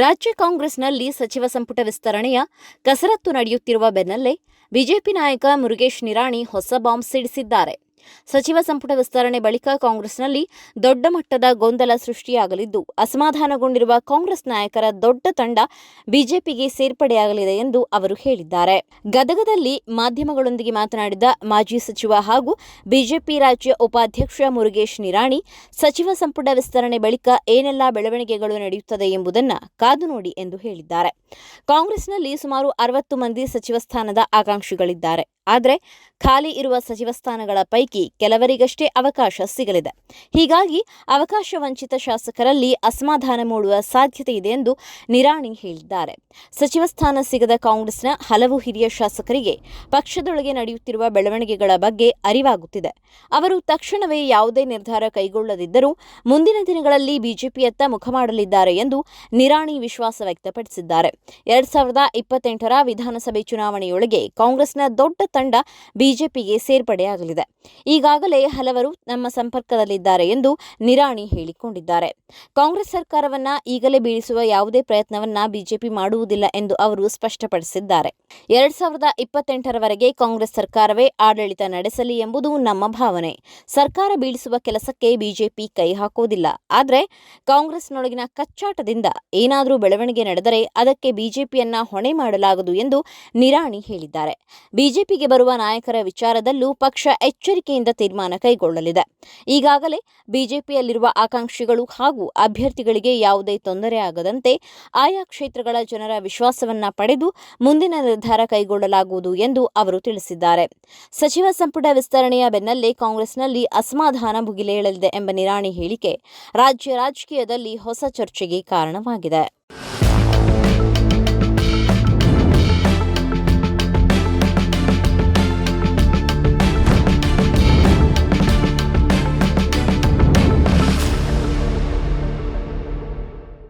ರಾಜ್ಯ ಕಾಂಗ್ರೆಸ್ನಲ್ಲಿ ಸಚಿವ ಸಂಪುಟ ವಿಸ್ತರಣೆಯ ಕಸರತ್ತು ನಡೆಯುತ್ತಿರುವ ಬೆನ್ನಲ್ಲೇ ಬಿಜೆಪಿ ನಾಯಕ ಮುರುಗೇಶ್ ನಿರಾಣಿ ಹೊಸ ಬಾಂಬ್ ಸಿಡಿಸಿದ್ದಾರೆ. ಸಚಿವ ಸಂಪುಟ ವಿಸ್ತರಣೆ ಬಳಿಕ ಕಾಂಗ್ರೆಸ್ನಲ್ಲಿ ದೊಡ್ಡ ಮಟ್ಟದ ಗೊಂದಲ ಸೃಷ್ಟಿಯಾಗಲಿದ್ದು, ಅಸಮಾಧಾನಗೊಂಡಿರುವ ಕಾಂಗ್ರೆಸ್ ನಾಯಕರ ದೊಡ್ಡ ತಂಡ ಬಿಜೆಪಿಗೆ ಸೇರ್ಪಡೆಯಾಗಲಿದೆ ಎಂದು ಅವರು ಹೇಳಿದ್ದಾರೆ. ಗದಗದಲ್ಲಿ ಮಾಧ್ಯಮಗಳೊಂದಿಗೆ ಮಾತನಾಡಿದ ಮಾಜಿ ಸಚಿವ ಹಾಗೂ ಬಿಜೆಪಿ ರಾಜ್ಯ ಉಪಾಧ್ಯಕ್ಷ ಮುರುಗೇಶ್ ನಿರಾಣಿ, ಸಚಿವ ಸಂಪುಟ ವಿಸ್ತರಣೆ ಬಳಿಕ ಏನೆಲ್ಲ ಬೆಳವಣಿಗೆಗಳು ನಡೆಯುತ್ತದೆ ಎಂಬುದನ್ನು ಕಾದು ನೋಡಿ ಎಂದು ಹೇಳಿದ್ದಾರೆ. ಕಾಂಗ್ರೆಸ್ನಲ್ಲಿ ಸುಮಾರು 60 ಮಂದಿ ಸಚಿವ ಸ್ಥಾನದ ಆಕಾಂಕ್ಷಿಗಳಿದ್ದಾರೆ. ಆದರೆ ಖಾಲಿ ಇರುವ ಸಚಿವ ಸ್ಥಾನಗಳ ಪೈಕಿ ಕೆಲವರಿಗಷ್ಟೇ ಅವಕಾಶ ಸಿಗಲಿದೆ. ಹೀಗಾಗಿ ಅವಕಾಶ ವಂಚಿತ ಶಾಸಕರಲ್ಲಿ ಅಸಮಾಧಾನ ಮೂಡುವ ಸಾಧ್ಯತೆ ಇದೆ ಎಂದು ನಿರಾಣಿ ಹೇಳಿದ್ದಾರೆ. ಸಚಿವ ಸ್ಥಾನ ಸಿಗದ ಕಾಂಗ್ರೆಸ್ನ ಹಲವು ಹಿರಿಯ ಶಾಸಕರಿಗೆ ಪಕ್ಷದೊಳಗೆ ನಡೆಯುತ್ತಿರುವ ಬೆಳವಣಿಗೆಗಳ ಬಗ್ಗೆ ಅರಿವಾಗುತ್ತಿದೆ. ಅವರು ತಕ್ಷಣವೇ ಯಾವುದೇ ನಿರ್ಧಾರ ಕೈಗೊಳ್ಳದಿದ್ದರೂ ಮುಂದಿನ ದಿನಗಳಲ್ಲಿ ಬಿಜೆಪಿಯತ್ತ ಮುಖ ಮಾಡಲಿದ್ದಾರೆ ಎಂದು ನಿರಾಣಿ ವಿಶ್ವಾಸ ವ್ಯಕ್ತಪಡಿಸಿದ್ದಾರೆ. 2028ರ ವಿಧಾನಸಭೆ ಚುನಾವಣೆಯೊಳಗೆ ಕಾಂಗ್ರೆಸ್ನ ದೊಡ್ಡ ತಂಡ ಬಿಜೆಪಿಗೆ ಸೇರ್ಪಡೆಯಾಗಲಿದೆ. ಈಗಾಗಲೇ ಹಲವರು ನಮ್ಮ ಸಂಪರ್ಕದಲ್ಲಿದ್ದಾರೆ ಎಂದು ನಿರಾಣಿ ಹೇಳಿಕೊಂಡಿದ್ದಾರೆ. ಕಾಂಗ್ರೆಸ್ ಸರ್ಕಾರವನ್ನ ಈಗಲೇ ಬೀಳಿಸುವ ಯಾವುದೇ ಪ್ರಯತ್ನವನ್ನ ಬಿಜೆಪಿ ಮಾಡುವುದಿಲ್ಲ ಎಂದು ಅವರು ಸ್ಪಷ್ಟಪಡಿಸಿದ್ದಾರೆ. 2028ರವರೆಗೆ ಕಾಂಗ್ರೆಸ್ ಸರ್ಕಾರವೇ ಆಡಳಿತ ನಡೆಸಲಿ ಎಂಬುದು ನಮ್ಮ ಭಾವನೆ. ಸರ್ಕಾರ ಬೀಳಿಸುವ ಕೆಲಸಕ್ಕೆ ಬಿಜೆಪಿ ಕೈ ಹಾಕುವುದಿಲ್ಲ. ಆದರೆ ಕಾಂಗ್ರೆಸ್ನೊಳಗಿನ ಕಚ್ಚಾಟದಿಂದ ಏನಾದರೂ ಬೆಳವಣಿಗೆ ನಡೆದರೆ ಅದಕ್ಕೆ ಬಿಜೆಪಿಯನ್ನ ಹೊಣೆ ಮಾಡಲಾಗದು ಎಂದು ನಿರಾಣಿ ಹೇಳಿದ್ದಾರೆ. ಬಿಜೆಪಿಗೆ ಬರುವ ನಾಯಕರ ವಿಚಾರದಲ್ಲೂ ಪಕ್ಷ ಎಚ್ಚರಿಕೆಯಿಂದ ತೀರ್ಮಾನ ಕೈಗೊಳ್ಳಲಿದೆ. ಈಗಾಗಲೇ ಬಿಜೆಪಿಯಲ್ಲಿರುವ ಆಕಾಂಕ್ಷಿಗಳು ಹಾಗೂ ಅಭ್ಯರ್ಥಿಗಳಿಗೆ ಯಾವುದೇ ತೊಂದರೆ ಆಗದಂತೆ ಆಯಾ ಕ್ಷೇತ್ರಗಳ ಜನರ ವಿಶ್ವಾಸವನ್ನ ಪಡೆದು ಮುಂದಿನ ನಿರ್ಧಾರ ಕೈಗೊಳ್ಳಲಾಗುವುದು ಎಂದು ಅವರು ತಿಳಿಸಿದ್ದಾರೆ. ಸಚಿವ ಸಂಪುಟ ವಿಸ್ತರಣೆಯ ಬೆನ್ನಲ್ಲೇ ಕಾಂಗ್ರೆಸ್ನಲ್ಲಿ ಅಸಮಾಧಾನ ಭುಗಿಲೇಳಲಿದೆ ಎಂಬ ನಿರಾಣಿ ಹೇಳಿಕೆ ರಾಜ್ಯ ರಾಜಕೀಯದಲ್ಲಿ ಹೊಸ ಚರ್ಚೆಗೆ ಕಾರಣವಾಗಿದೆ.